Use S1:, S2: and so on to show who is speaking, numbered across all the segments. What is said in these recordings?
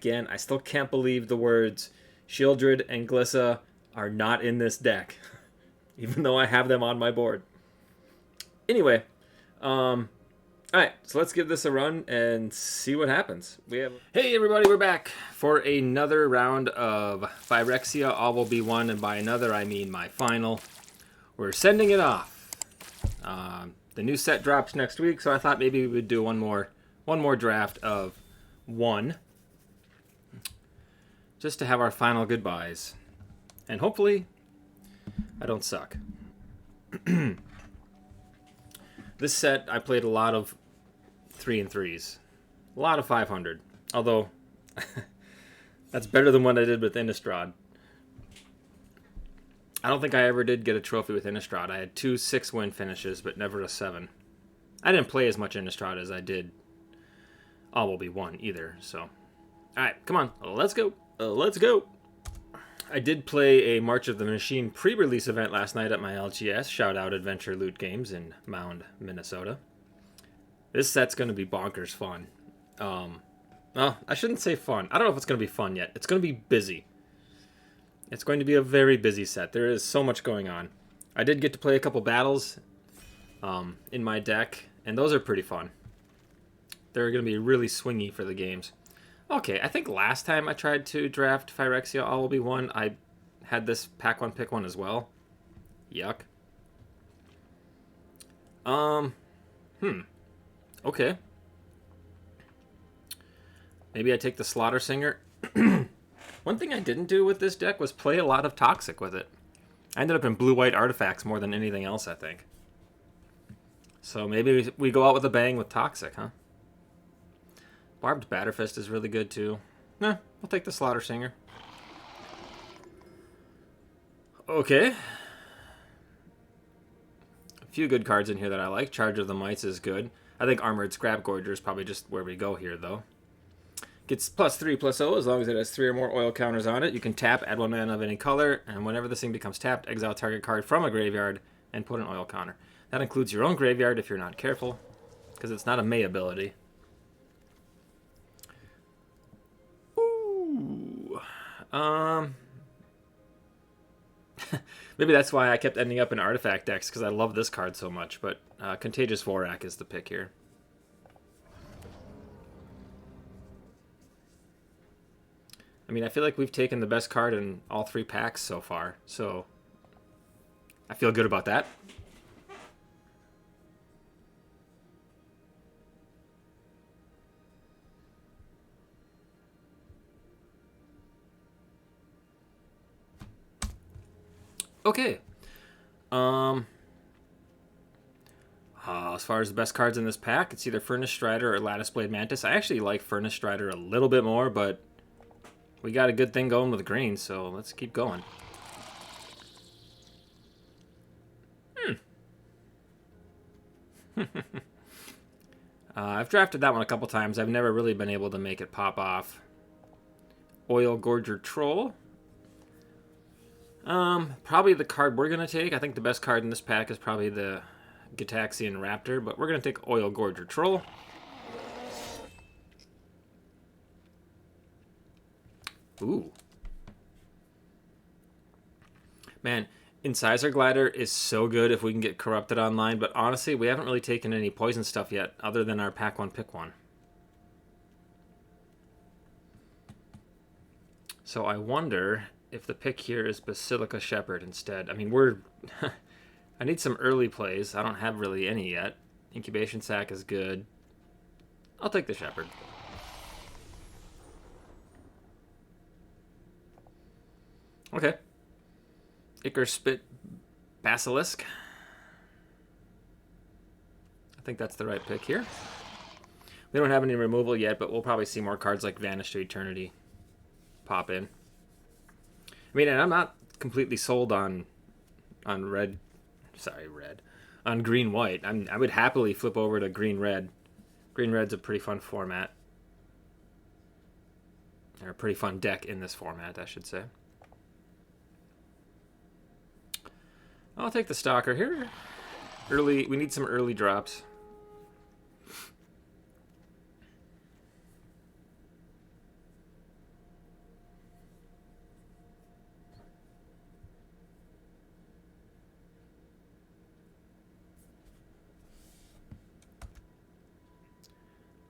S1: again, I still can't believe the words Shieldred and Glissa are not in this deck, even though I have them on my board. Anyway, alright, so let's give this a run and see what happens. Hey everybody, we're back for another round of Phyrexia All Will Be One, and by another I mean my final. We're sending it off. The new set drops next week, so I thought maybe we would do one more draft of one, just to have our final goodbyes, and hopefully I don't suck. This set I played a lot of 3 and 3s, a lot of 500, although that's better than what I did with Innistrad. I don't think I ever did get a trophy with Innistrad. I had 2 6-win finishes, but never a 7. I didn't play as much Innistrad as I did All Will Be One either, so. Alright, come on, let's go. Let's go. I did play a March of the Machine pre-release event last night at my LGS. Shout out Adventure Loot Games in Mound, Minnesota. This set's going to be bonkers fun. Well, I shouldn't say fun. I don't know if it's going to be fun yet. It's going to be busy. It's going to be a very busy set. There is so much going on. I did get to play a couple battles in my deck, and those are pretty fun. They're going to be really swingy for the games. Okay, I think last time I tried to draft Phyrexia All Will Be One, I had this pack one, pick one as well. Yuck. Okay. Maybe I take the Slaughter Singer. One thing I didn't do with this deck was play a lot of Toxic with it. I ended up in blue-white artifacts more than anything else, I think. So maybe we go out with a bang with Toxic, huh? Barbed Batterfist is really good, too. Nah, we'll take the Slaughter Singer. Okay. A few good cards in here that I like. Charge of the Mites is good. I think Armored Scrap Gorger is probably just where we go here, though. Gets +3/+0 as long as it has 3 or more oil counters on it. You can tap, add 1 mana of any color, and whenever this thing becomes tapped, exile target card from a graveyard and put an oil counter. That includes your own graveyard if you're not careful, because it's not a May ability. Ooh. Maybe that's why I kept ending up in artifact decks, because I love this card so much, but Contagious Vorak is the pick here. I mean, I feel like we've taken the best card in all 3 packs so far, so I feel good about that. Okay. As far as the best cards in this pack, it's either Furnace Strider or Lattice Blade Mantis. I actually like Furnace Strider a little bit more, but we got a good thing going with green, so let's keep going. I've drafted that one a couple times. I've never really been able to make it pop off. Oil Gorger Troll. Probably the card we're going to take. I think the best card in this pack is probably the Gitaxian Raptor, but we're going to take Oil Gorger Troll. Ooh. Man, Incisor Glider is so good if we can get Corrupted online, but honestly, we haven't really taken any poison stuff yet, other than our pack one, pick one. So I wonder if the pick here is Basilica Shepherd instead. I mean, I need some early plays. I don't have really any yet. Incubation Sac is good. I'll take the Shepherd. Okay. Ichor Spit Basilisk. I think that's the right pick here. We don't have any removal yet, but we'll probably see more cards like Vanish to Eternity pop in. I mean, and I'm not completely sold on red. Sorry, red. On green-white. I would happily flip over to green-red. Green-red's a pretty fun format. Or a pretty fun deck in this format, I should say. I'll take the Stalker here. Early, we need some early drops.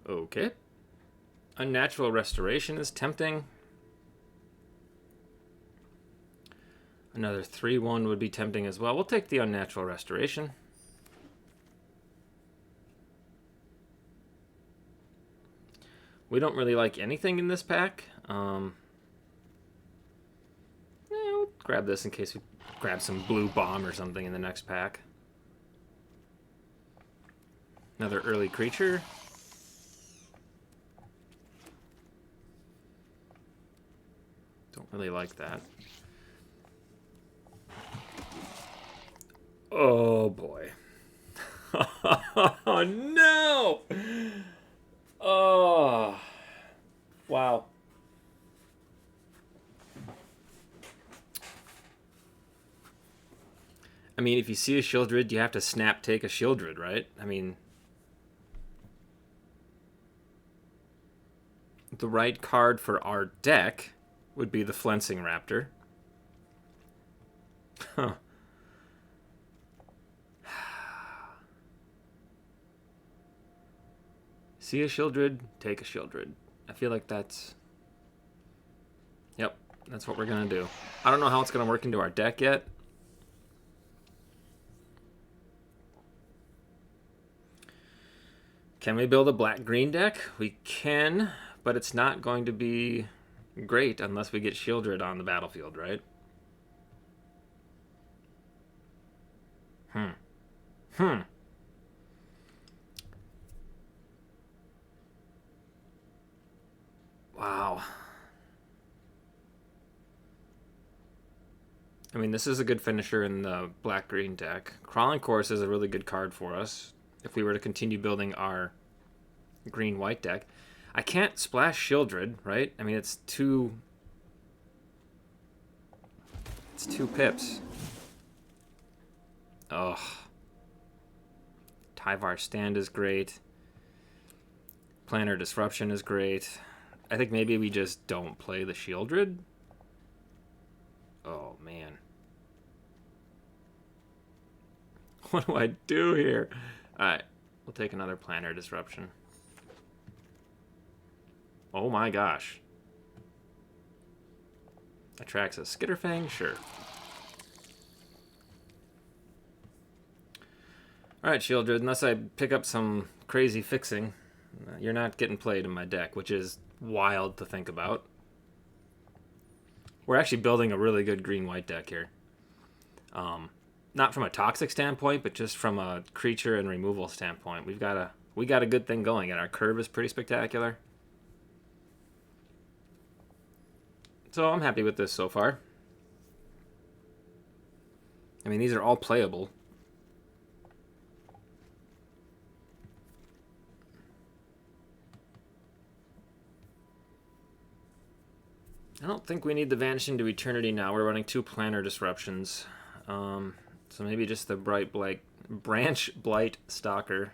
S1: Okay. Unnatural Restoration is tempting. Another 3/1 would be tempting as well. We'll take the Unnatural Restoration. We don't really like anything in this pack. We'll grab this in case we grab some blue bomb or something in the next pack. Another early creature. Don't really like that. Oh boy. Oh no! Oh. Wow. I mean, if you see a Shieldred, you have to snap take a Shieldred, right? I mean, the right card for our deck would be the Flensing Raptor. Huh. See a Shieldred, take a Shieldred. I feel like that's... Yep, that's what we're going to do. I don't know how it's going to work into our deck yet. Can we build a black-green deck? We can, but it's not going to be great unless we get Shieldred on the battlefield, right? Wow. I mean, this is a good finisher in the black-green deck. Crawling Course is a really good card for us if we were to continue building our green-white deck. I can't splash Shieldred, right? I mean, it's two pips. Ugh. Tyvar Stand is great. Planar Disruption is great. I think maybe we just don't play the Shieldred. Oh, man. What do I do here? Alright, we'll take another Planar Disruption. Oh my gosh. Attracts a Skitterfang? Sure. Alright, Shieldred, unless I pick up some crazy fixing, you're not getting played in my deck, which is wild to think about. We're actually building a really good green-white deck here. Not from a toxic standpoint, but just from a creature and removal standpoint. We got a good thing going, and our curve is pretty spectacular. So I'm happy with this so far. I mean, these are all playable. I don't think we need the Vanish into Eternity now. We're running 2 Planar Disruptions. So maybe just the Branch Blight Stalker.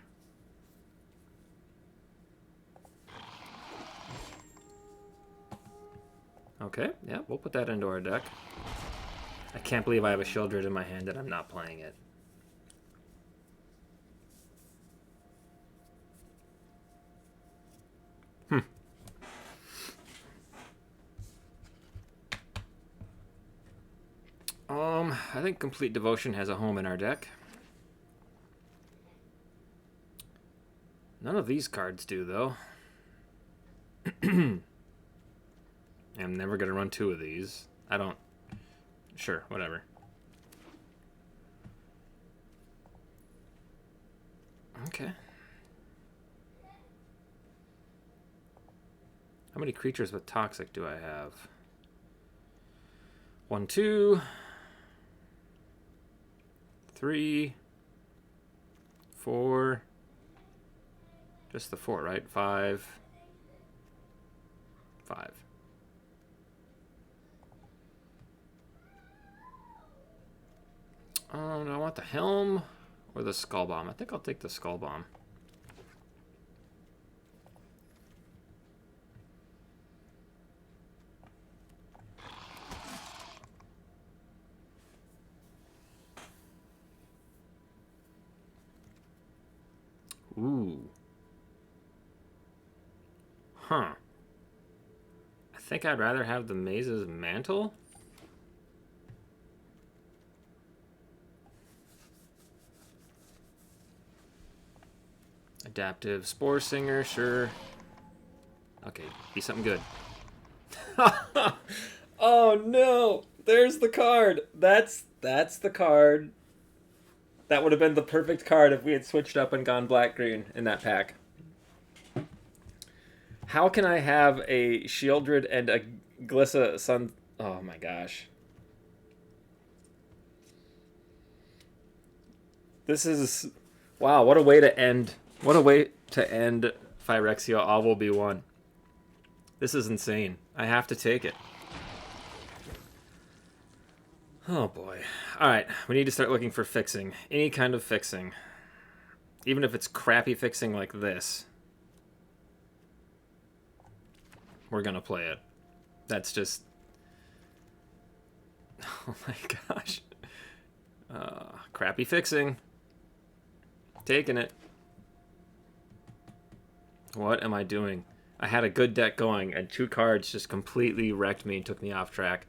S1: Okay, yeah, we'll put that into our deck. I can't believe I have a Shieldred in my hand and I'm not playing it. I think Complete Devotion has a home in our deck. None of these cards do, though. I'm never going to run 2 of these. I don't... Sure, whatever. Okay. How many creatures with Toxic do I have? 1, 2... 3... 4... Just the 4, right? 5... 5. Do I want the Helm or the Skull Bomb? I think I'll take the Skull Bomb. Ooh. Huh. I think I'd rather have the Maze's Mantle. Adaptive Spore Singer, sure. Okay, be something good. Oh no! There's the card. That's the card. That would have been the perfect card if we had switched up and gone black-green in that pack. How can I have a Shieldred and a Glissa Sun... Oh my gosh. This is... Wow, what a way to end... What a way to end Phyrexia All Will Be One. This is insane. I have to take it. Oh boy. Alright, we need to start looking for fixing. Any kind of fixing. Even if it's crappy fixing like this. We're gonna play it. That's just... Oh my gosh. Crappy fixing. Taking it. What am I doing? I had a good deck going, and 2 cards just completely wrecked me and took me off track.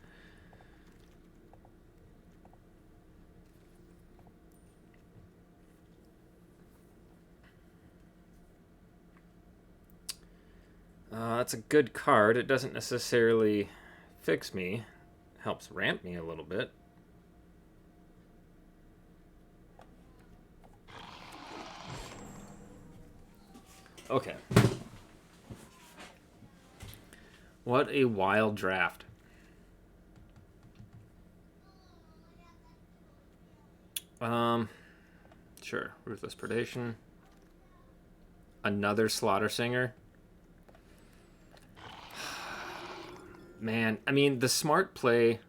S1: That's a good card. It doesn't necessarily fix me. Helps ramp me a little bit. Okay. What a wild draft. Sure. Ruthless Predation. Another Slaughter Singer. Man, I mean, the smart play...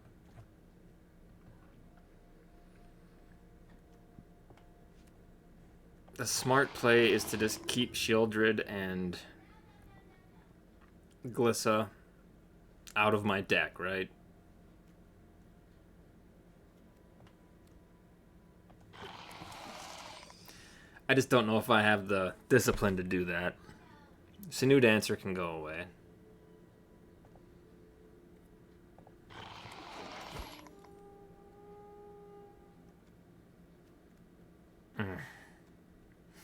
S1: The smart play is to just keep Shieldred and Glissa out of my deck, right? I just don't know if I have the discipline to do that. Sinew Dancer can go away.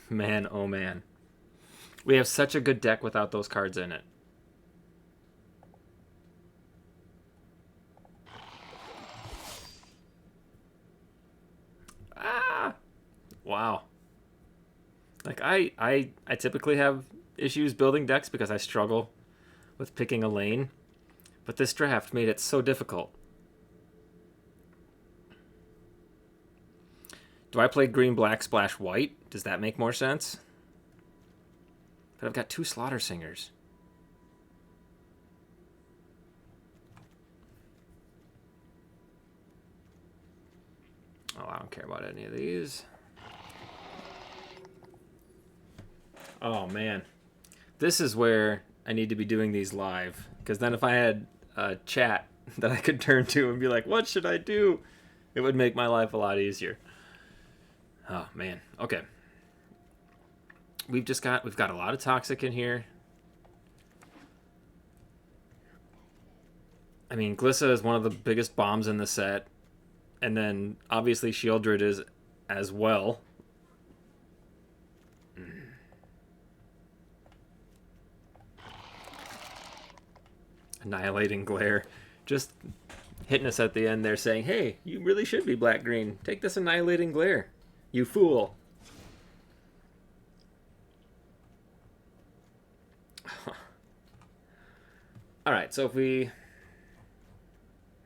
S1: Man, oh man. We have such a good deck without those cards in it. Ah! Wow. Like, I typically have issues building decks because I struggle with picking a lane. But this draft made it so difficult. Do I play green, black, splash, white? Does that make more sense? But I've got 2 Slaughter Singers. Oh, I don't care about any of these. Oh, man. This is where I need to be doing these live. Because then if I had a chat that I could turn to and be like, what should I do? It would make my life a lot easier. Oh, man. Okay. We've got a lot of Toxic in here. I mean, Glissa is one of the biggest bombs in the set. And then, obviously, Shieldred is as well. Annihilating Glare. Just hitting us at the end there saying, hey, you really should be black-green. Take this Annihilating Glare. You fool. Alright, so if we...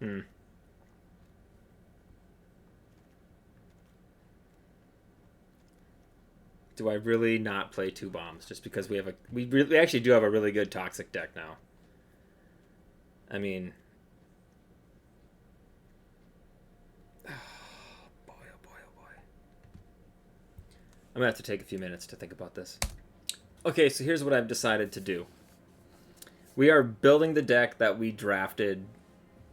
S1: Do I really not play 2 bombs just because we have a... We actually do have a really good Toxic deck now. I mean... Oh boy, oh boy, oh boy. I'm going to have to take a few minutes to think about this. Okay, so here's what I've decided to do. We are building the deck that we drafted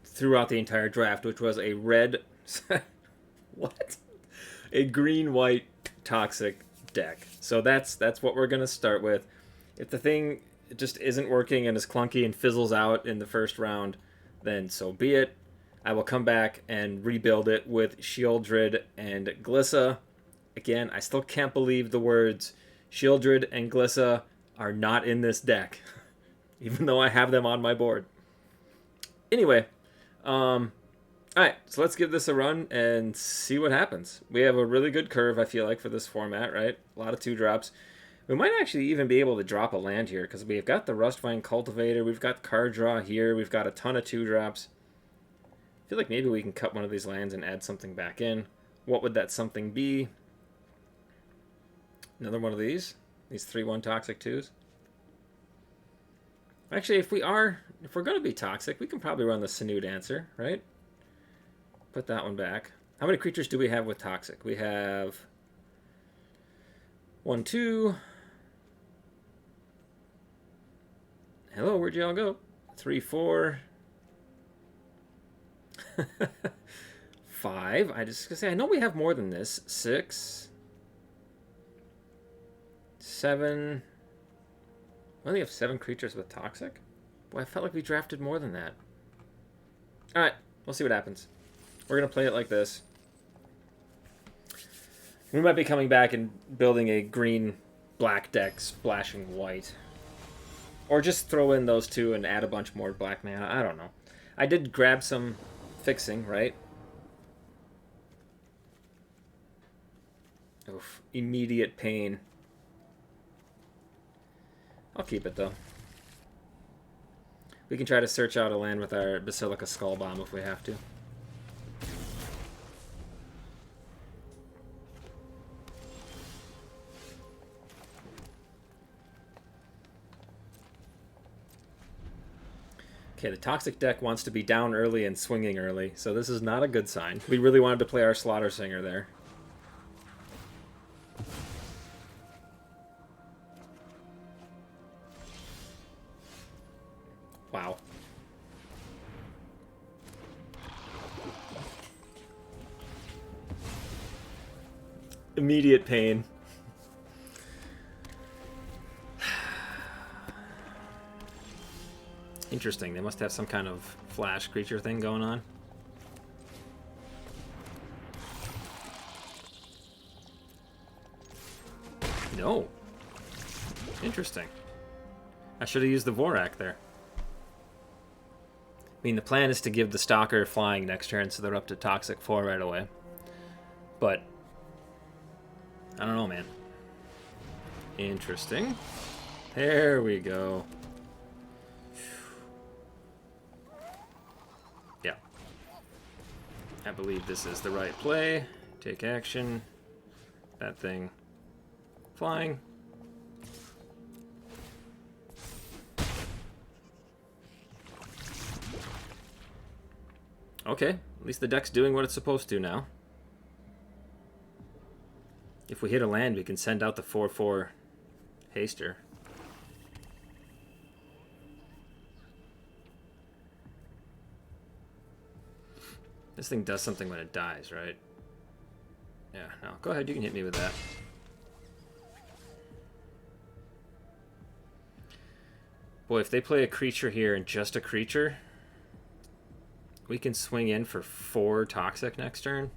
S1: throughout the entire draft, which was a red... What? A green-white Toxic deck. So that's what we're going to start with. If the thing it just isn't working and is clunky and fizzles out in the first round, then so be it. I will come back and rebuild it with Shieldred and Glissa. Again, I still can't believe the words Shieldred and Glissa are not in this deck, even though I have them on my board. Anyway, alright, so let's give this a run and see what happens. We have a really good curve, I feel like, for this format, right? A lot of 2-drops. We might actually even be able to drop a land here, because we've got the Rustvine Cultivator, we've got card draw here, we've got a ton of 2-drops. I feel like maybe we can cut one of these lands and add something back in. What would that something be? Another one of these 3/1 Toxic 2s. Actually, if we're going to be toxic, we can probably run the Sinu Dancer, right? Put that one back. How many creatures do we have with toxic? We have 1, 2. Hello, where'd y'all go? 3, 4. 5. I just gonna say I know we have more than this. 6. 7. We only have 7 creatures with toxic? Boy, I felt like we drafted more than that. Alright, we'll see what happens. We're going to play it like this. We might be coming back and building a green-black deck splashing white. Or just throw in those two and add a bunch more black mana. I don't know. I did grab some fixing, right? Oof. Immediate pain. I'll keep it, though. We can try to search out a land with our Basilica Skull Bomb if we have to. Okay, the Toxic deck wants to be down early and swinging early, so this is not a good sign. We really wanted to play our Slaughter Singer there. Wow. Immediate pain. Interesting. They must have some kind of flash creature thing going on. No. Interesting. I should have used the Vorak there. I mean, the plan is to give the Stalker flying next turn, so they're up to Toxic 4 right away. But I don't know, man. Interesting. There we go. Yeah. I believe this is the right play. Take action. That thing flying. Okay, at least the deck's doing what it's supposed to now. If we hit a land, we can send out the 4/4 Haster. This thing does something when it dies, right? Yeah, no. Go ahead, you can hit me with that. Boy, if they play a creature here and just a creature, we can swing in for 4 Toxic next turn.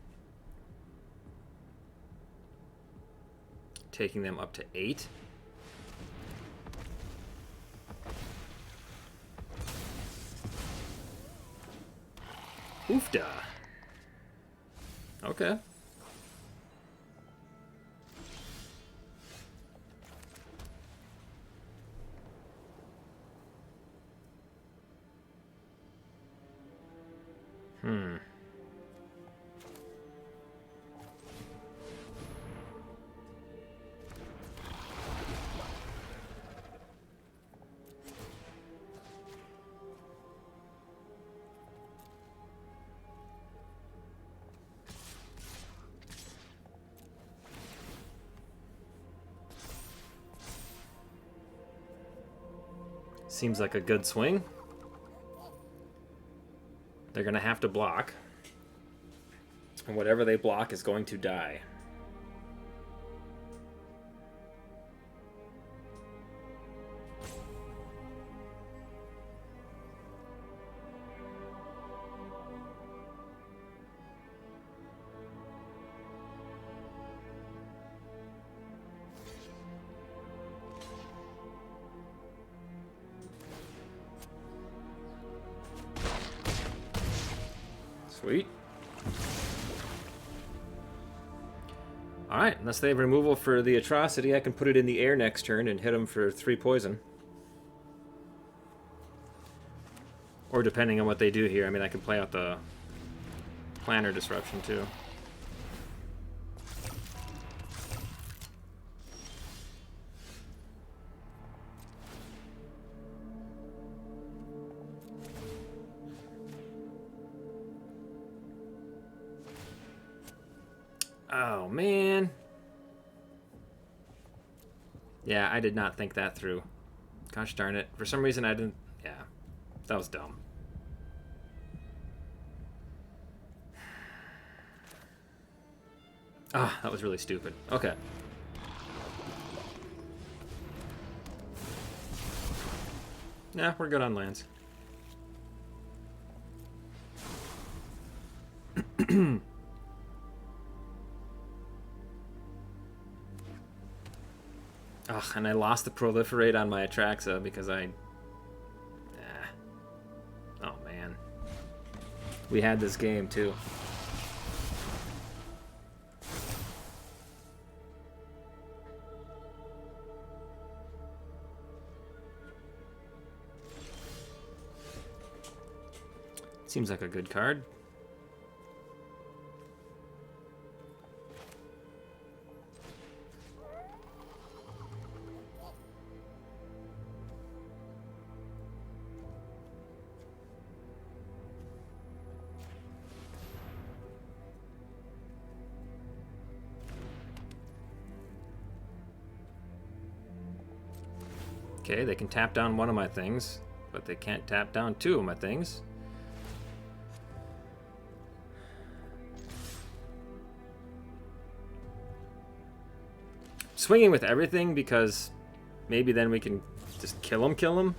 S1: Taking them up to 8. Oofda. Okay. Seems like a good swing. They're going to have to block. And whatever they block is going to die. Sweet. Alright, unless they have removal for the Atrocity, I can put it in the air next turn and hit them for 3 poison. Or depending on what they do here, I mean, I can play out the Planner Disruption too. Oh, man. Yeah, I did not think that through. Gosh darn it. For some reason, I didn't... Yeah, that was dumb. Ah, that was really stupid. Okay. Yeah, we're good on lands. Ugh, and I lost the Proliferate on my Atraxa because I... Oh, man. We had this game, too. Seems like a good card. Okay, they can tap down one of my things, but they can't tap down 2 of my things. Swinging with everything because maybe then we can just kill him.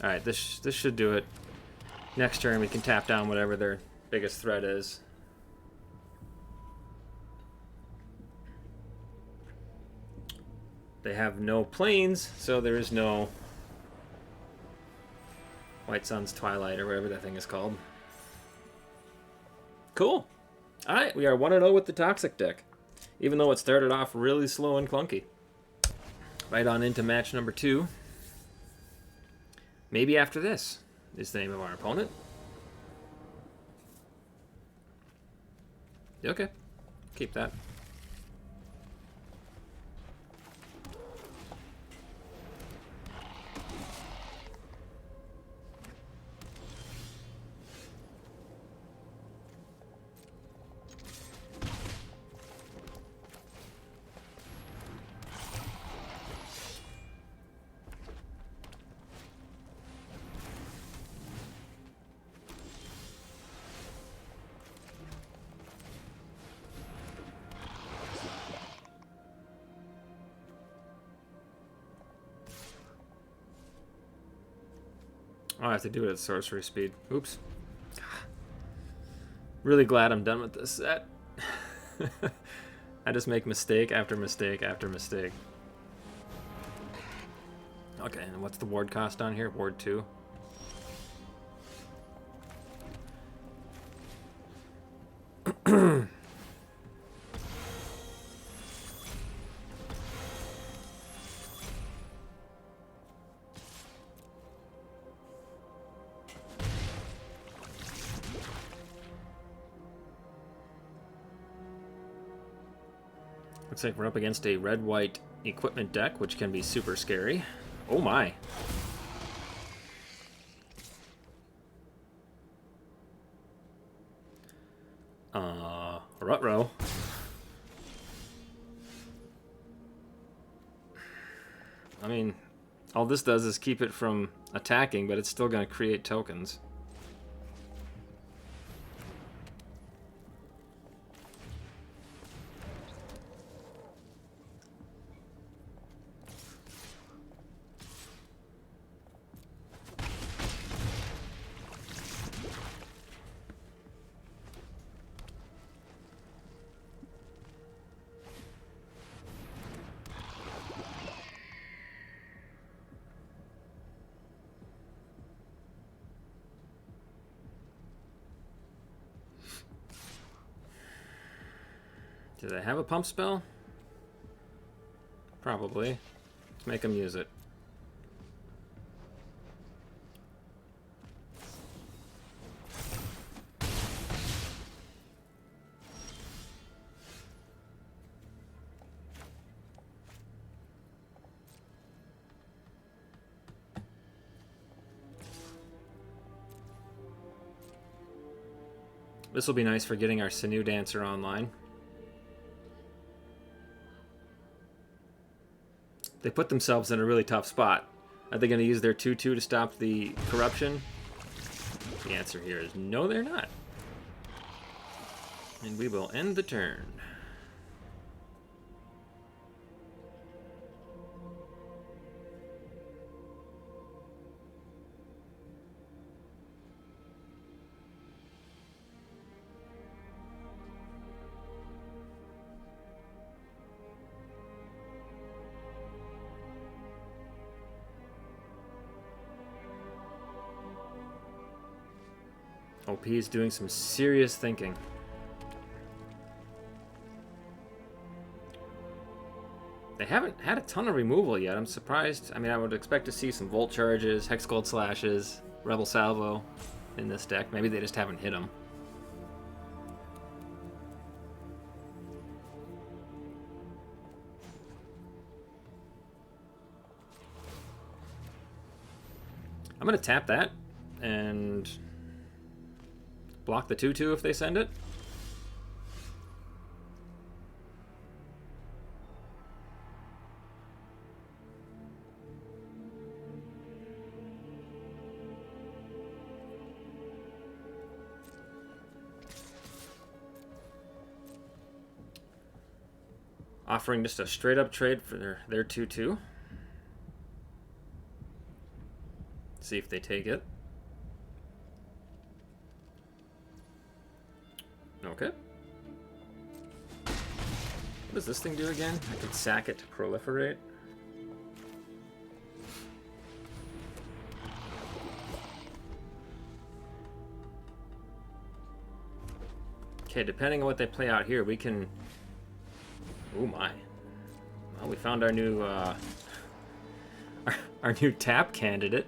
S1: Alright, this should do it. Next turn we can tap down whatever their biggest threat is. They have no planes, so there is no White Sun's Twilight or whatever that thing is called. Cool. Alright, we are 1-0 with the Toxic deck. Even though it started off really slow and clunky. Right on into match number 2. Maybe after this is the name of our opponent. Okay, keep that. Oh, I have to do it at sorcery speed. Oops. Really glad I'm done with this set. I just make mistake after mistake after mistake. Okay, and what's the ward cost on here? Ward 2. Looks like we're up against a red-white equipment deck, which can be super scary. Oh my. Rutrow. I mean, all this does is keep it from attacking, but it's still going to create tokens. Do they have a pump spell? Probably. Let's make them use it. This will be nice for getting our Sinew Dancer online. They put themselves in a really tough spot. Are they going to use their 2/2 to stop the corruption? The answer here is no, they're not. And we will end the turn. OP is doing some serious thinking. They haven't had a ton of removal yet. I'm surprised. I mean, I would expect to see some Volt Charges, Hex Gold Slashes, Rebel Salvo in this deck. Maybe they just haven't hit them. I'm going to tap that and block the 2/2 if they send it. Offering just a straight up trade for their 2/2. See if they take it. Okay. What does this thing do again? I can sack it to proliferate. Okay, depending on what they play out here, we can... Oh my. Well, we found our new our new tap candidate.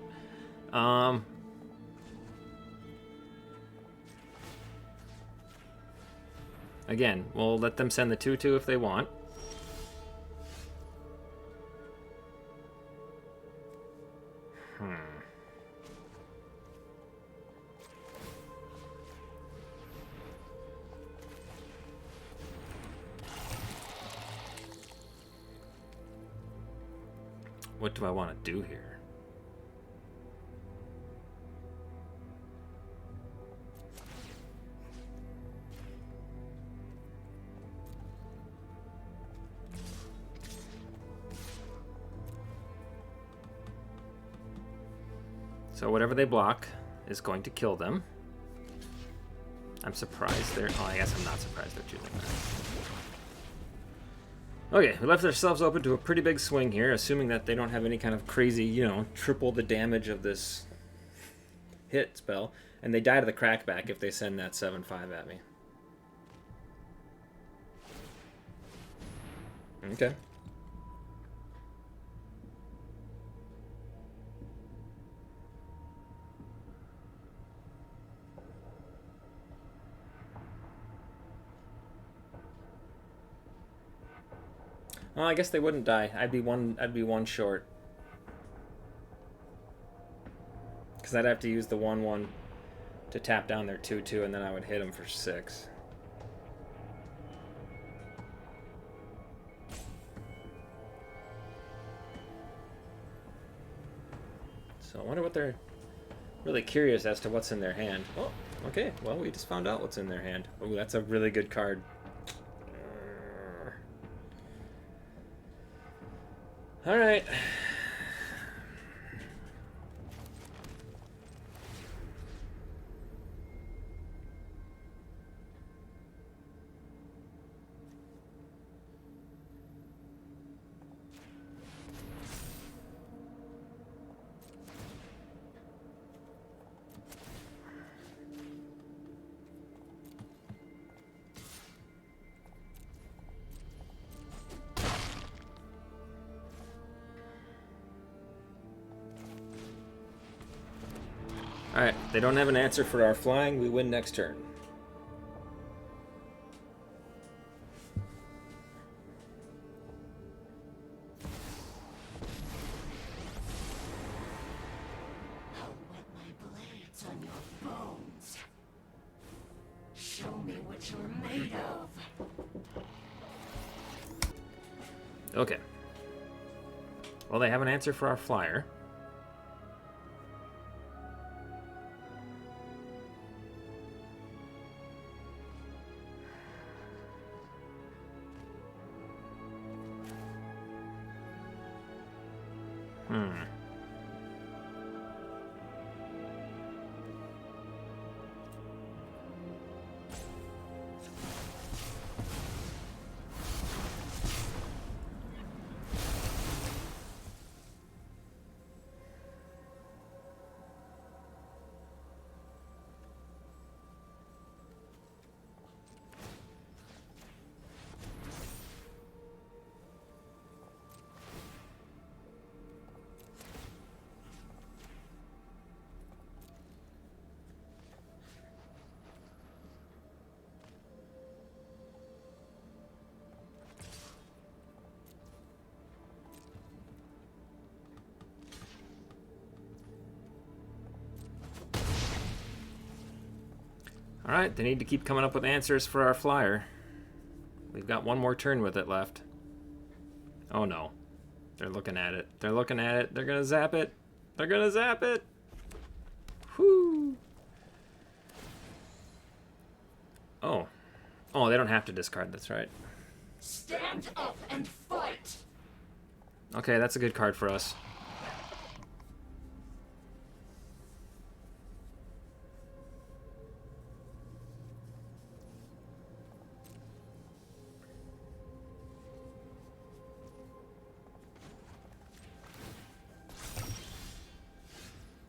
S1: Again, we'll let them send the 2/2 if they want. What do I want to do here? So whatever they block is going to kill them. I'm surprised they're... Oh, I guess I'm not surprised they're choosing that. Okay, we left ourselves open to a pretty big swing here, assuming that they don't have any kind of crazy, you know, triple the damage of this hit spell. And they die to the crackback if they send that 7/5 at me. Okay. Well, I guess they wouldn't die. I'd be one short. Because I'd have to use the 1/1 to tap down their 2/2, and then I would hit them for 6. So I wonder what they're... Really curious as to what's in their hand. Oh, okay. Well, we just found out what's in their hand. Oh, that's a really good card. All right. Alright, they don't have an answer for our flying. We win next turn.
S2: I'll wet my blades on your bones. Show me what you're made of.
S1: Okay. Well, they have an answer for our flyer. Alright, they need to keep coming up with answers for our flyer. We've got one more turn with it left. Oh no. They're looking at it. They're looking at it. They're gonna zap it. They're gonna zap it. Whoo! Oh. Oh, they don't have to discard, that's right.
S2: Stand up and fight!
S1: Okay, that's a good card for us.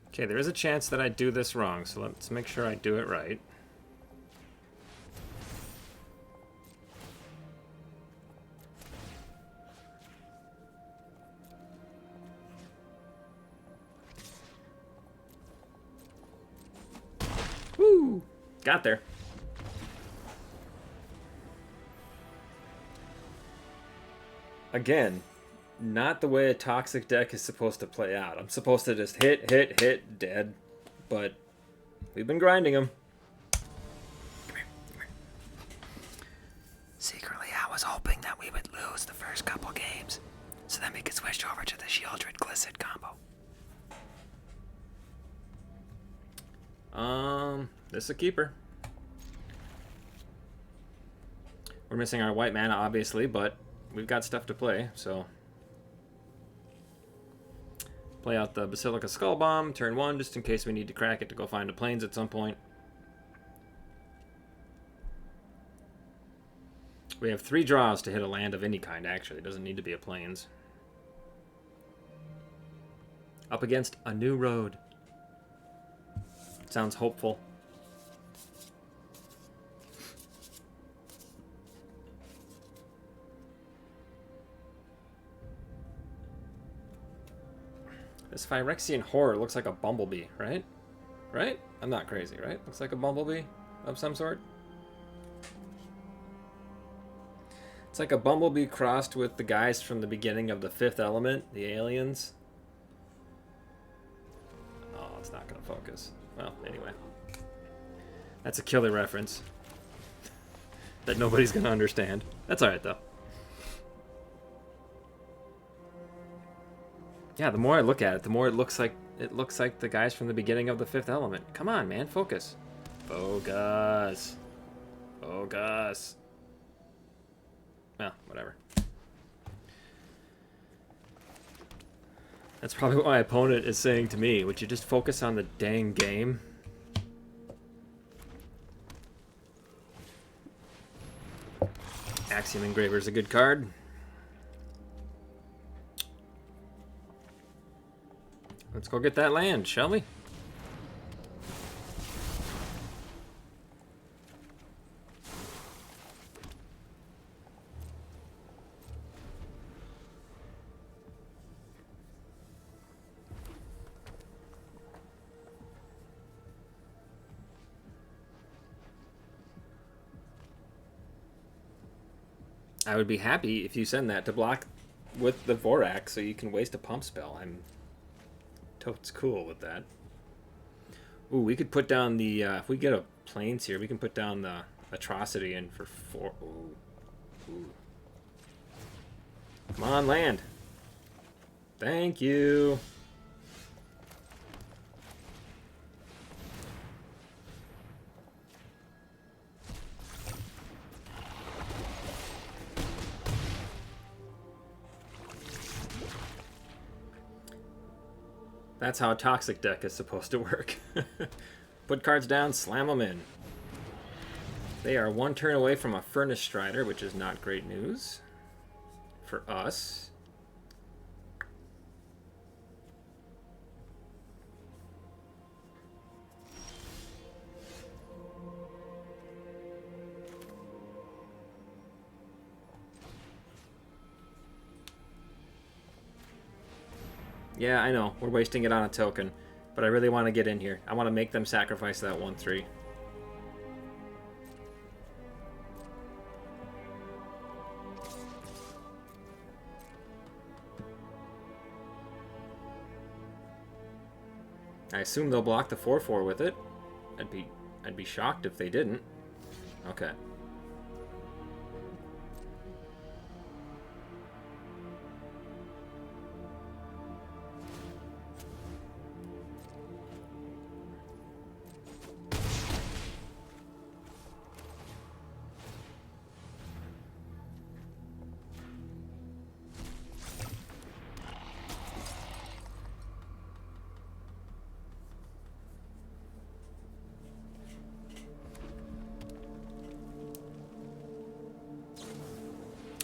S1: Okay, there is a chance that I do this wrong, so let's make sure I do it right. Woo! Got there. Again, not the way a toxic deck is supposed to play out. I'm supposed to just hit, dead. But we've been grinding them.
S3: Secretly, I was hoping that we would lose the first couple games, so then we could switch over to the Shieldred Glissid combo.
S1: This is a keeper. We're missing our white mana, obviously, but we've got stuff to play, so... Play out the Basilica Skull Bomb, turn 1, just in case we need to crack it to go find a plains at some point. We have 3 draws to hit a land of any kind, actually. It doesn't need to be a plains. Up against a new road. Sounds hopeful. This Phyrexian Horror looks like a bumblebee, right? Right? I'm not crazy, right? Looks like a bumblebee of some sort. It's like a bumblebee crossed with the guys from the beginning of the Fifth Element, the aliens. Oh, it's not going to focus. Well, anyway. That's a killer reference that nobody's going to understand. That's alright, though. Yeah, the more I look at it, the more it looks like the guys from the beginning of the Fifth Element. Come on, man, focus. Focus. Focus. Well, whatever. That's probably what my opponent is saying to me. Would you just focus on the dang game? Axiom Engraver is a good card. Let's go get that land, shall we? I would be happy if you send that to block with the Vorax so you can waste a pump spell. I'm totes cool with that. Ooh, we could put down the, if we get a plains here, we can put down the Atrocity in for 4. Ooh. Ooh. Come on, land. Thank you. That's how a toxic deck is supposed to work. Put cards down, slam them in. They are 1 turn away from a Furnace Strider, which is not great news for us. Yeah, I know. We're wasting it on a token. But I really want to get in here. I want to make them sacrifice that 1/3. I assume they'll block the 4/4 with it. I'd be shocked if they didn't. Okay.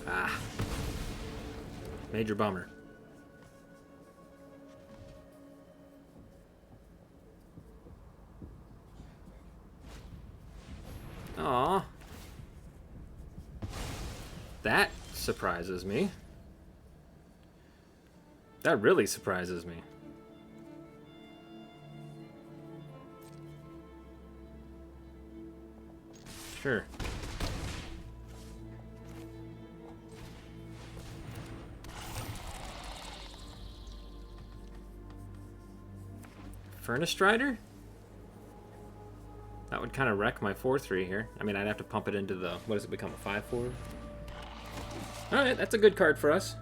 S1: Ah. Major bummer. Aw. That surprises me. That really surprises me. Sure. Furnace Strider? That would kind of wreck my 4/3 here. I mean, I'd have to pump it into the... What does it become? A 5/4? Alright, that's a good card for us.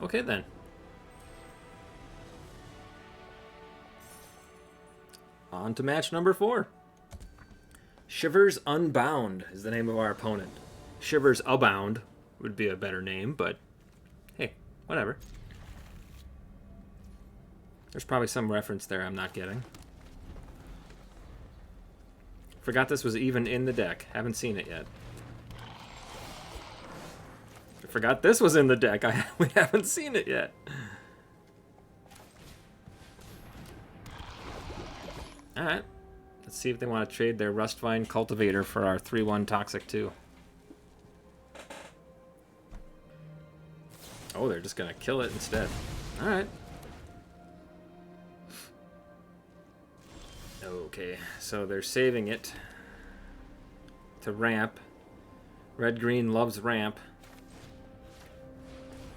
S1: Okay, then. On to match number 4. Shivers Unbound is the name of our opponent. Shivers Abound would be a better name, but hey, whatever. There's probably some reference there I'm not getting. Forgot this was even in the deck. Haven't seen it yet. I forgot this was in the deck. We haven't seen it yet. Alright. Let's see if they want to trade their Rustvine Cultivator for our 3/1 Toxic 2. Oh, they're just going to kill it instead. Alright. Okay, so they're saving it to ramp. Red-green loves ramp.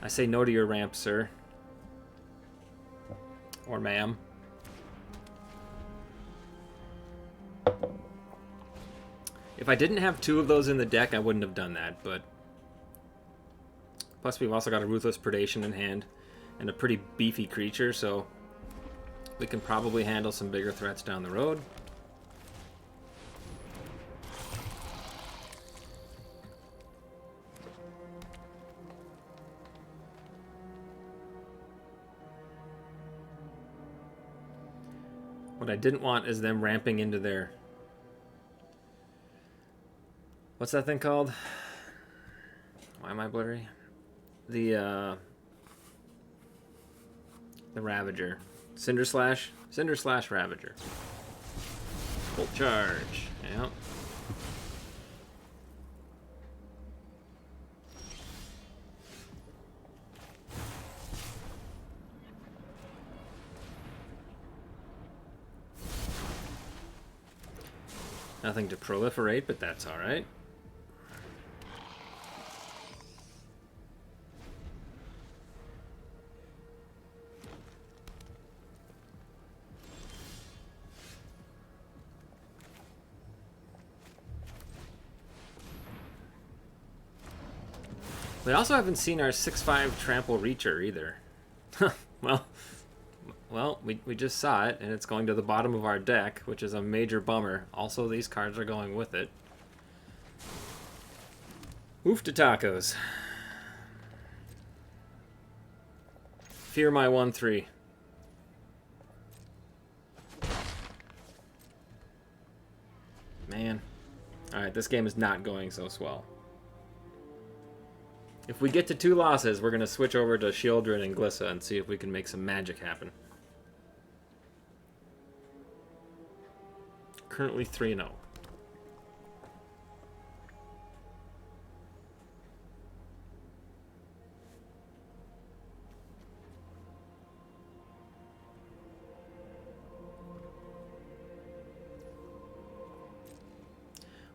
S1: I say no to your ramp, sir. Or ma'am. If I didn't have 2 of those in the deck, I wouldn't have done that, but... Plus, we've also got a Ruthless Predation in hand, and a pretty beefy creature, so... we can probably handle some bigger threats down the road. What I didn't want is them ramping into their... What's that thing called? Why am I blurry? The Ravager. Cinder Slash? Cinder Slash Ravager. Full charge. Yep. Nothing to proliferate, but that's alright. We also haven't seen our 6/5 trample reacher either. Well, we just saw it, and it's going to the bottom of our deck, which is a major bummer. Also, these cards are going with it. Oof to tacos. Fear my 1/3. Man. Alright, this game is not going so swell. If we get to 2 losses, we're going to switch over to Shieldred and Glissa and see if we can make some magic happen. Currently 3-0.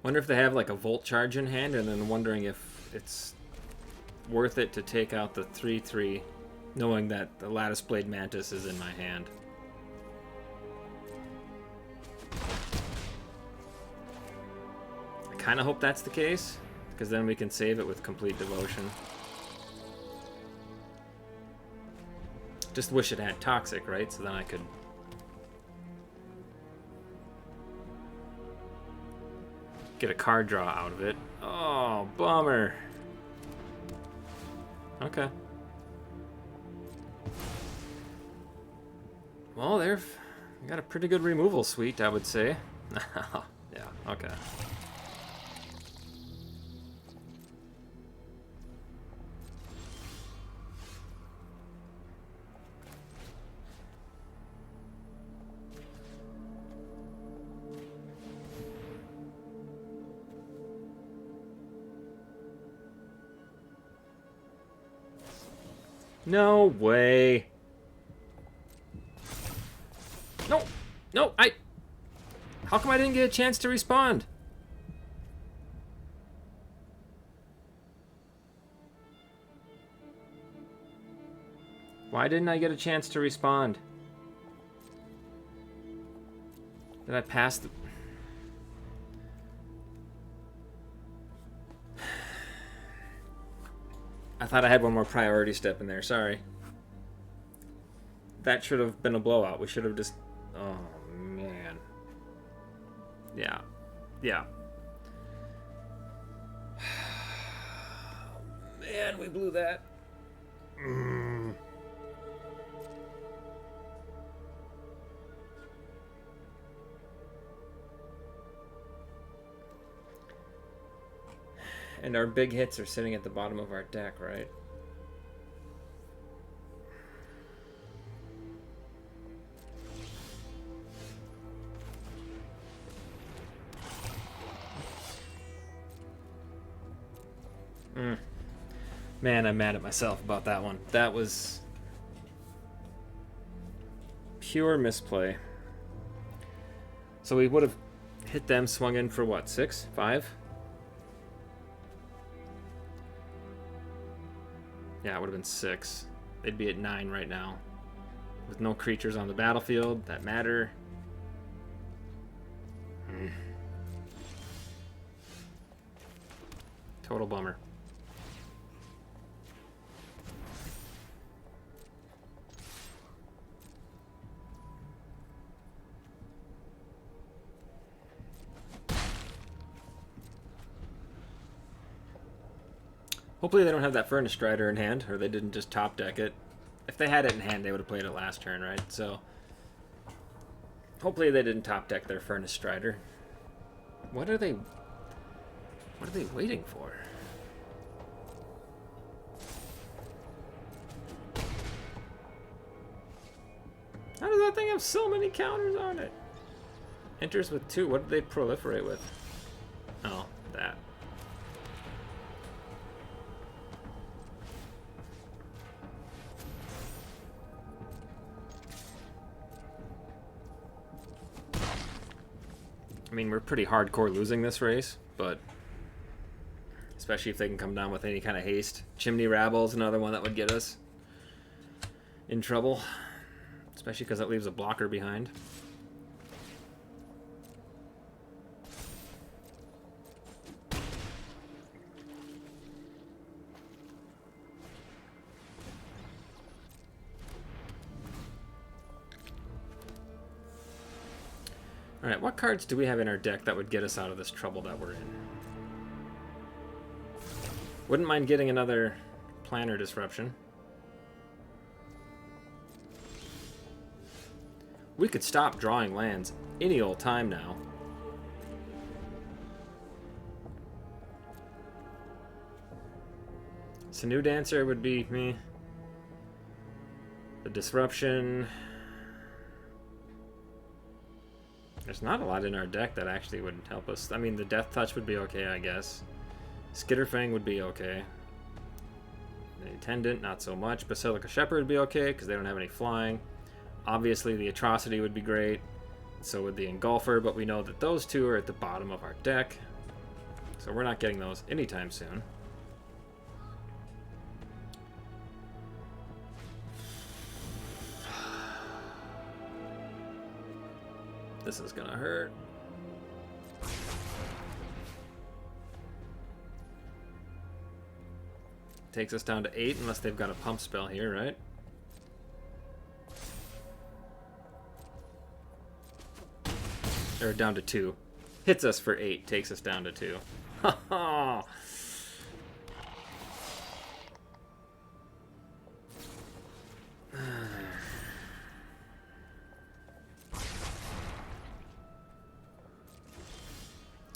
S1: Wonder if they have like a Volt Charge in hand, and then wondering if it's worth it to take out the 3/3, knowing that the Lattice Blade Mantis is in my hand. I kind of hope that's the case, because then we can save it with Complete Devotion. Just wish it had Toxic, right? So then I could get a card draw out of it. Oh, bummer. Okay. Well, they've got a pretty good removal suite, I would say. Yeah, okay. No way. No. No, How come I didn't get a chance to respond? Why didn't I get a chance to respond? Did I pass the... I thought I had one more priority step in there, sorry. That should have been a blowout. We should have just... Oh, man. Yeah. Yeah. Man, we blew that. And our big hits are sitting at the bottom of our deck, right? Man, I'm mad at myself about that one. That was pure misplay. So we would have hit them, swung in for what, 6? 5? Yeah, it would have been 6. They'd be at 9 right now. With no creatures on the battlefield that matter. Total bummer. Hopefully they don't have that Furnace Strider in hand, or they didn't just top deck it. If they had it in hand, they would have played it last turn, right? So, hopefully they didn't top deck their Furnace Strider. What are they waiting for? How does that thing have so many counters on it? Enters with 2. What did they proliferate with? Oh, that. I mean, we're pretty hardcore losing this race, but especially if they can come down with any kind of haste. Chimney Rabble's another one that would get us in trouble, especially because it leaves a blocker behind. Alright, what cards do we have in our deck that would get us out of this trouble that we're in? Wouldn't mind getting another Planner Disruption. We could stop drawing lands any old time now. Sanu Dancer would be me. The Disruption. There's not a lot in our deck that actually would help us. I mean, the Death Touch would be okay, I guess. Skitterfang would be okay. The Attendant, not so much. Basilica Shepherd would be okay, because they don't have any flying. Obviously, the Atrocity would be great. So would the Engulfer, but we know that those two are at the bottom of our deck. So we're not getting those anytime soon. This is gonna hurt. Takes us down to 8 unless they've got a pump spell here, right? Or down to 2. Hits us for 8, takes us down to 2. Ha ha!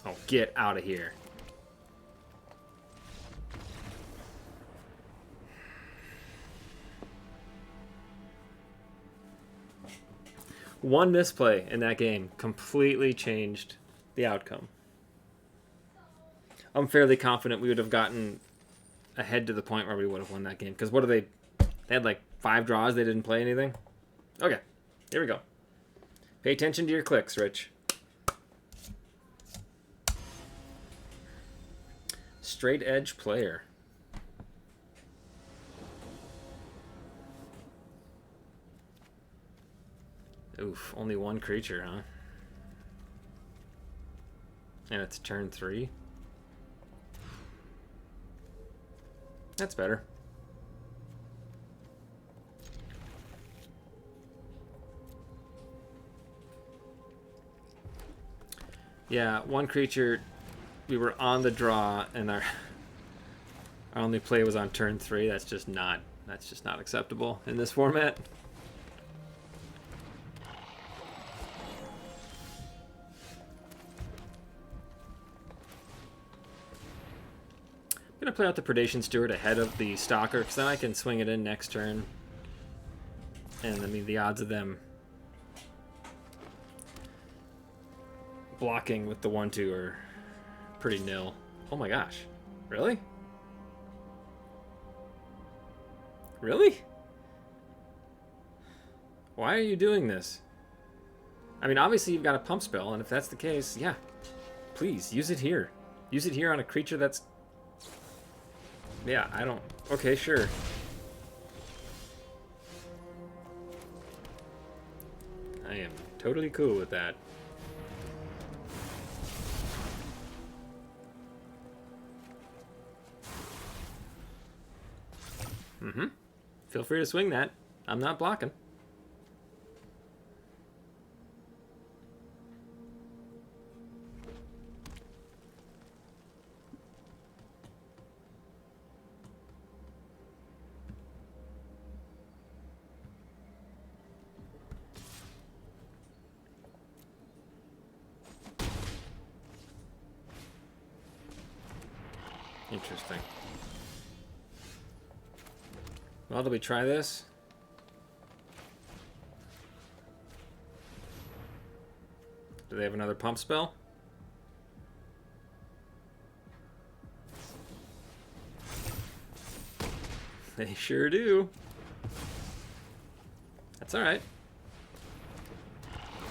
S1: Oh, get out of here. One misplay in that game completely changed the outcome. I'm fairly confident we would have gotten ahead to the point where we would have won that game. Because what do they... They had like 5 draws. They didn't play anything. Okay, here we go. Pay attention to your clicks, Rich. Straight edge player. Oof, only one creature, huh? And it's turn 3. That's better. Yeah, one creature. We were on the draw, and our only play was on turn 3. That's just not acceptable in this format. I'm gonna play out the Predation Steward ahead of the Stalker, because then I can swing it in next turn. And I mean, the odds of them blocking with the 1/2 are pretty nil. Oh my gosh. Really? Really? Why are you doing this? I mean, obviously you've got a pump spell, and if that's the case, yeah. Please, use it here. Use it here on a creature that's... Yeah, I don't... Okay, sure. I am totally cool with that. Mm-hmm. Feel free to swing that. I'm not blocking. Interesting. Well, do we try this? Do they have another pump spell? They sure do. That's alright.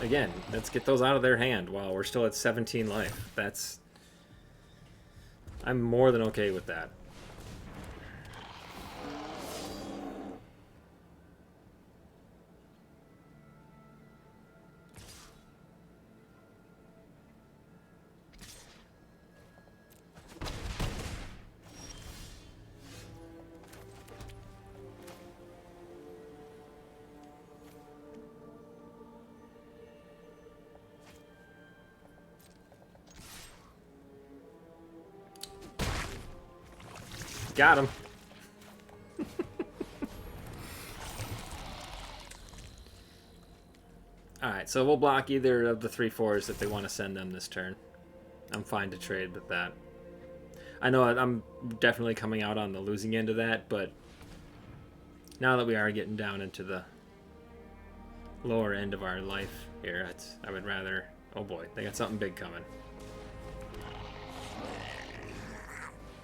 S1: again, let's get those out of their hand while we're still at 17 life. That's... I'm more than okay with that. Got him. Alright, so we'll block either of the 3/4s if they want to send them this turn. I'm fine to trade with that. I know I'm definitely coming out on the losing end of that, but now that we are getting down into the lower end of our life here, I would rather... Oh boy, they got something big coming.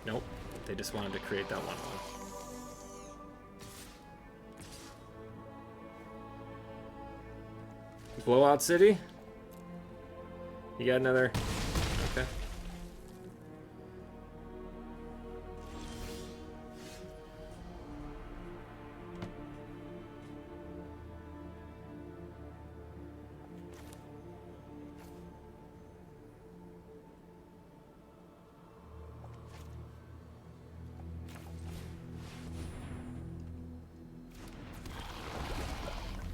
S1: Nope. They just wanted to create that 1/1. Blowout City? You got another... Okay.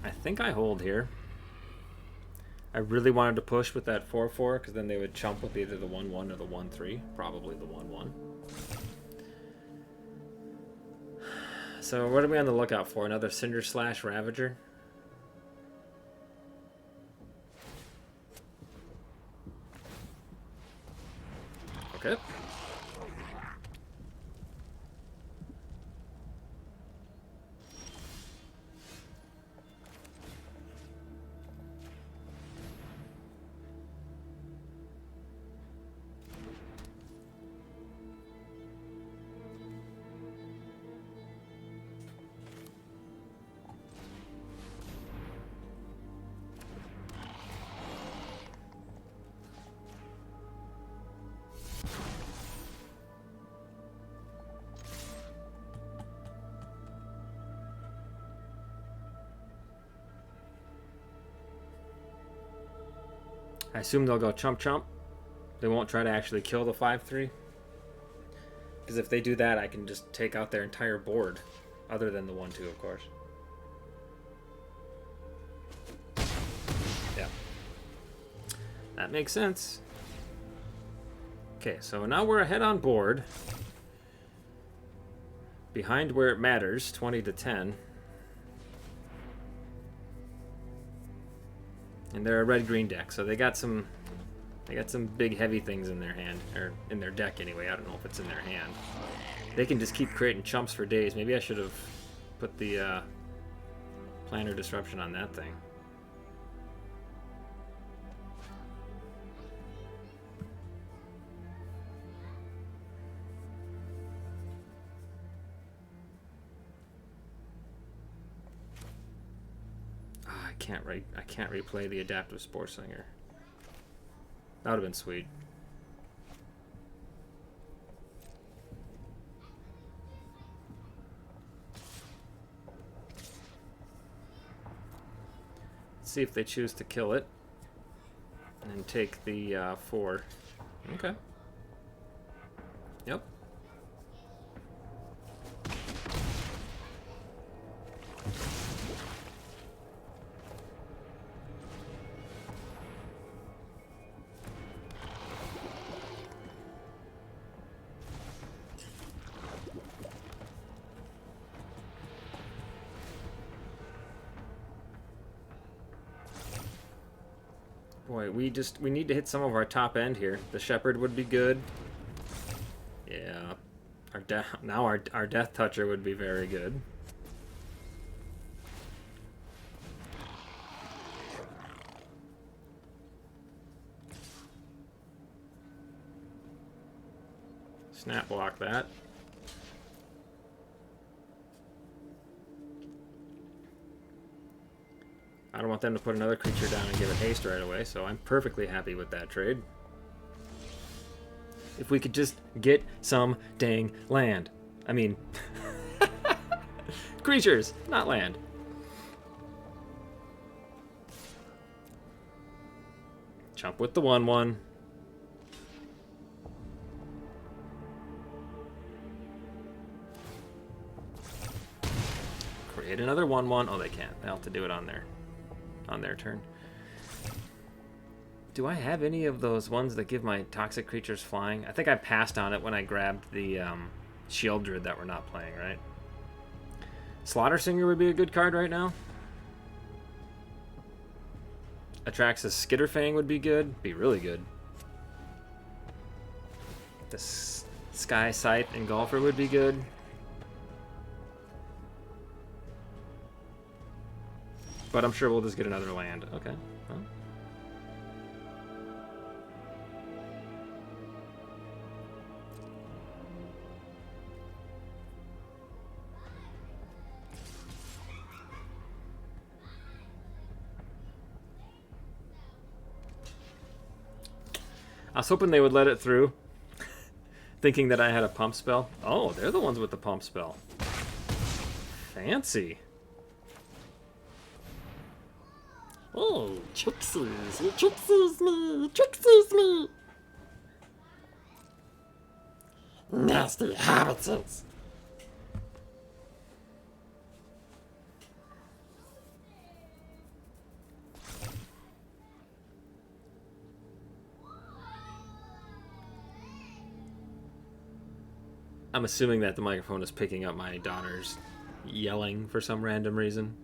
S1: I think I hold here. I really wanted to push with that 4/4 because then they would chump with either the 1/1 or the 1/3. Probably the 1/1. So what are we on the lookout for? Another Cinder Slash Ravager? Okay. I assume they'll go chump chump. They won't try to actually kill the 5/3. Because if they do that, I can just take out their entire board. Other than the 1/2, of course. Yeah. That makes sense. Okay, so now we're ahead on board. Behind where it matters, 20-10. And they're a red-green deck, so they got some big heavy things in their hand, or in their deck anyway. I don't know if it's in their hand. They can just keep creating chumps for days. Maybe I should have put the Planner Disruption on that thing. I can't replay the Adaptive Spore Singer. That would have been sweet. Let's see if they choose to kill it and take the 4. Okay. Yep. Boy, we need to hit some of our top end here. The Shepherd would be good. Yeah. Our Death Toucher would be very good. Snap block that. I don't want them to put another creature down and give it haste right away, so I'm perfectly happy with that trade. If we could just get some dang land. I mean, creatures, not land. Chump with the 1/1. Create another 1/1. Oh, they can't. They'll have to do it on their turn. Do I have any of those ones that give my toxic creatures flying? I think I passed on it when I grabbed the Shieldred that we're not playing, right? Slaughter Singer would be a good card right now. Atrax's Skitterfang would be good. Be really good. The Sky Sight Engulfer would be good. But I'm sure we'll just get another land. Okay. Well. I was hoping they would let it through, thinking that I had a pump spell. Oh, they're the ones with the pump spell. Fancy.
S4: Oh, Trixies, you Trixies me, Trixies me. Nasty habitants.
S1: I'm assuming that the microphone is picking up my daughter's yelling for some random reason.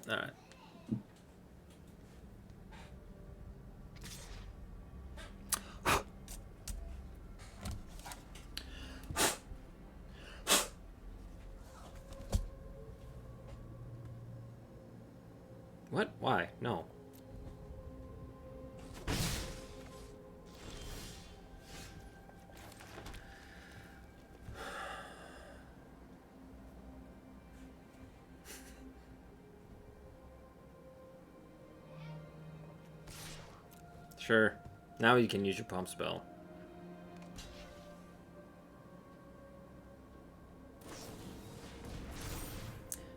S1: All right. What? Why? No. Sure. Now you can use your pump spell.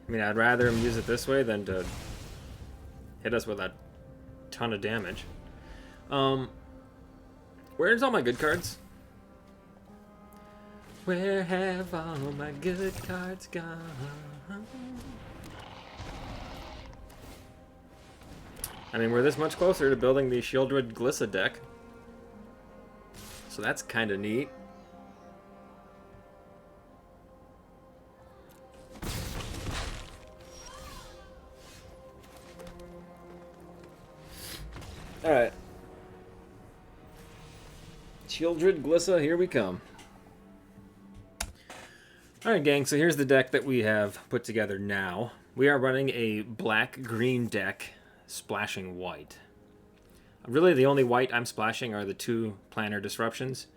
S1: I mean, I'd rather him use it this way than to hit us with a ton of damage. Where's all my good cards? Where have all my good cards gone? I mean, we're this much closer to building the Shieldred Glissa deck. So that's kind of neat. Alright. Shieldred Glissa, here we come. Alright, gang, so here's the deck that we have put together now. We are running a black-green deck, splashing white. Really, the only white I'm splashing are the 2 Planar Disruptions.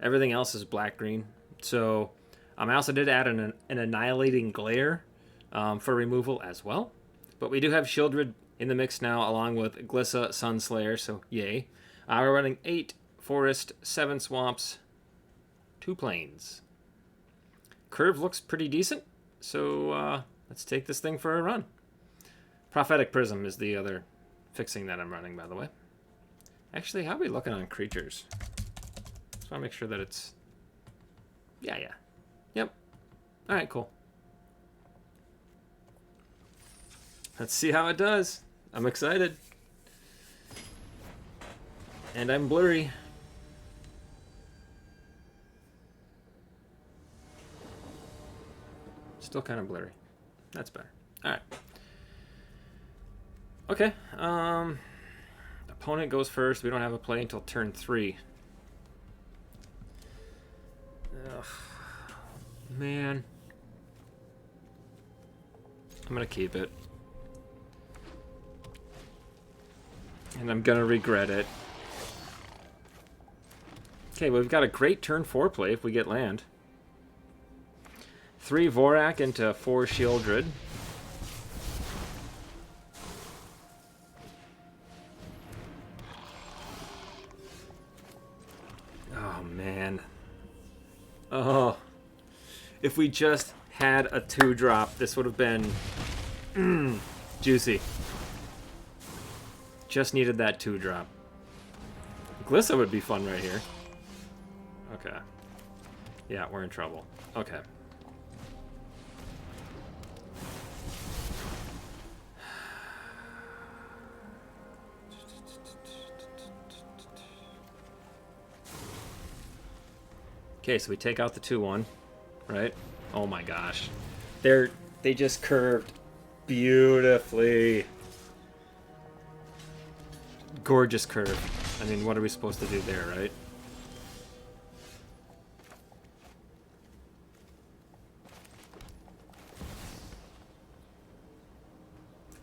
S1: Everything else is black-green. So, I also did add an Annihilating Glare for removal as well. But we do have Shieldred in the mix now, along with Glissa Sunslayer, so yay. We're running 8 Forest, 7 Swamps, 2 Plains. Curve looks pretty decent, so let's take this thing for a run. Prophetic Prism is the other fixing that I'm running, by the way. Actually, how are we looking on creatures? Just want to make sure that it's... Yeah. Yep. Alright, cool. Let's see how it does. I'm excited. And I'm blurry. Still kind of blurry. That's better. Alright. Okay, opponent goes first. We don't have a play until turn 3. Ugh. Man. I'm gonna keep it. And I'm gonna regret it. Okay, well, we've got a great turn 4 play if we get land. 3 Vorak into 4 Shieldred. Oh, man. Oh. If we just had a 2-drop, this would have been juicy. Just needed that 2-drop. Glissa would be fun right here. Okay. Yeah, we're in trouble. Okay. Okay, so we take out the 2-1, right? Oh my gosh. They just curved beautifully. Gorgeous curve. I mean, what are we supposed to do there, right?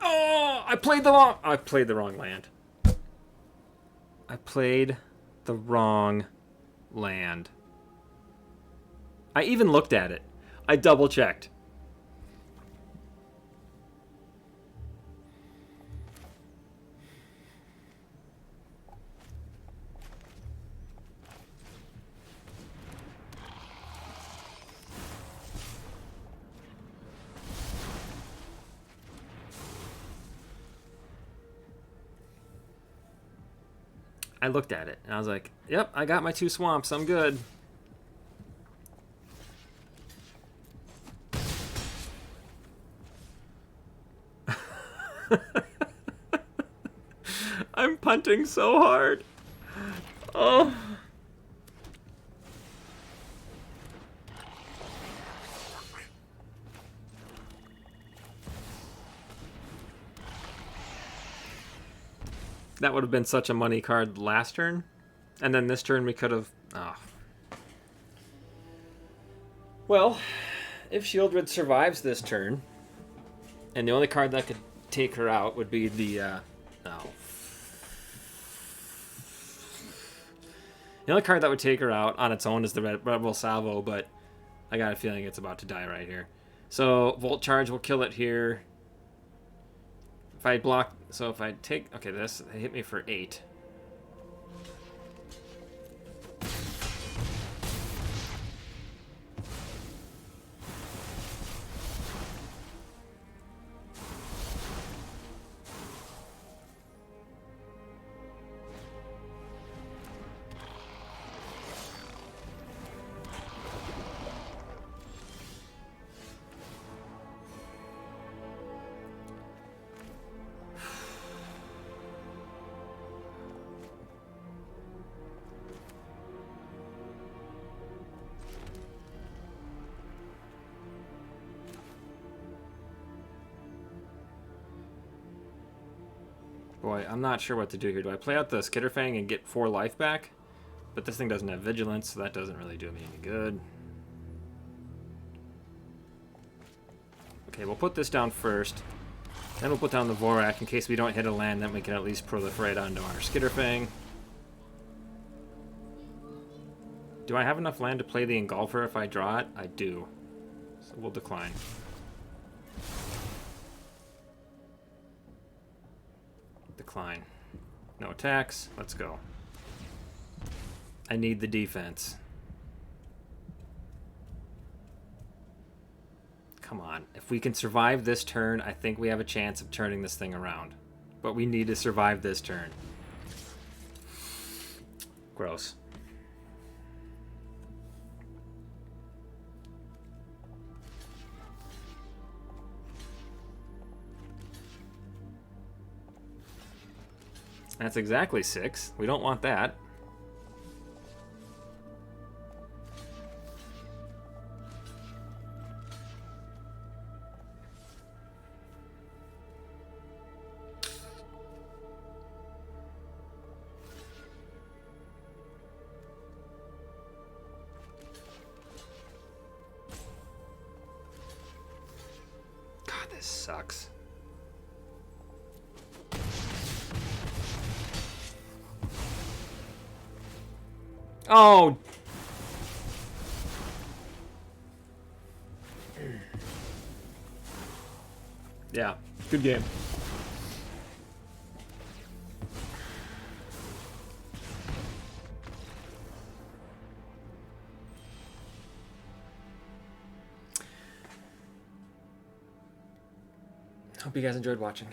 S1: Oh, I played the wrong land. I played the wrong land. I even looked at it. I double checked. I looked at it and I was like, yep, I got my 2 swamps. I'm good. I'm punting so hard. Oh. That would have been such a money card last turn. And then this turn we could have... Oh. Well, if Shieldred survives this turn, and the only card that could take her out would be the... Oh. The only card that would take her out on its own is the Rebel Salvo, but I got a feeling it's about to die right here. So, Volt Charge will kill it here. If I block... So if I take... Okay, this hit me for 8. Boy, I'm not sure what to do here. Do I play out the Skitterfang and get 4 life back? But this thing doesn't have Vigilance, so that doesn't really do me any good. Okay, we'll put this down first. Then we'll put down the Vorak in case we don't hit a land, then we can at least proliferate onto our Skitterfang. Do I have enough land to play the Engulfer if I draw it? I do. So we'll decline. Decline. No attacks. Let's go. I need the defense. Come on. If we can survive this turn, I think we have a chance of turning this thing around. But we need to survive this turn. Gross. That's exactly 6. We don't want that. God, this sucks. Oh. Yeah, good game. Hope you guys enjoyed watching.